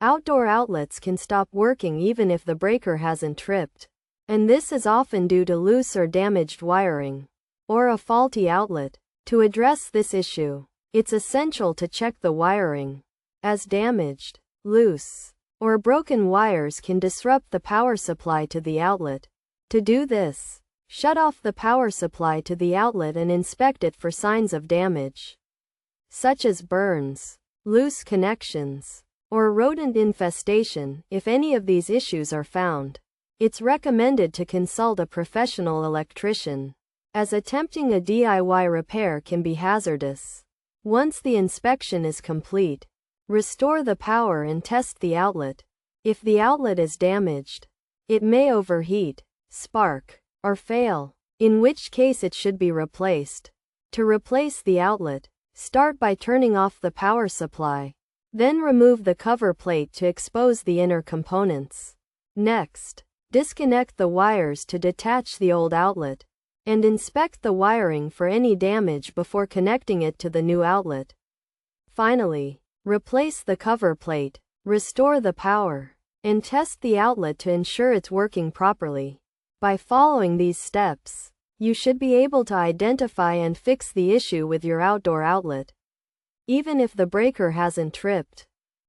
Outdoor outlets can stop working even if the breaker hasn't tripped. And this is often due to loose or damaged wiring, or a faulty outlet. To address this issue, it's essential to check the wiring, as damaged, loose, or broken wires can disrupt the power supply to the outlet. To do this, shut off the power supply to the outlet and inspect it for signs of damage, such as burns, loose connections, or rodent infestation. If any of these issues are found, it's recommended to consult a professional electrician, as attempting a DIY repair can be hazardous. Once the inspection is complete, restore the power and test the outlet. If the outlet is damaged, it may overheat, spark, or fail, in which case it should be replaced. To replace the outlet, start by turning off the power supply. Then remove the cover plate to expose the inner components. Next, disconnect the wires to detach the old outlet, and inspect the wiring for any damage before connecting it to the new outlet. Finally, replace the cover plate, restore the power, and test the outlet to ensure it's working properly. By following these steps, you should be able to identify and fix the issue with your outdoor outlet, even if the breaker hasn't tripped.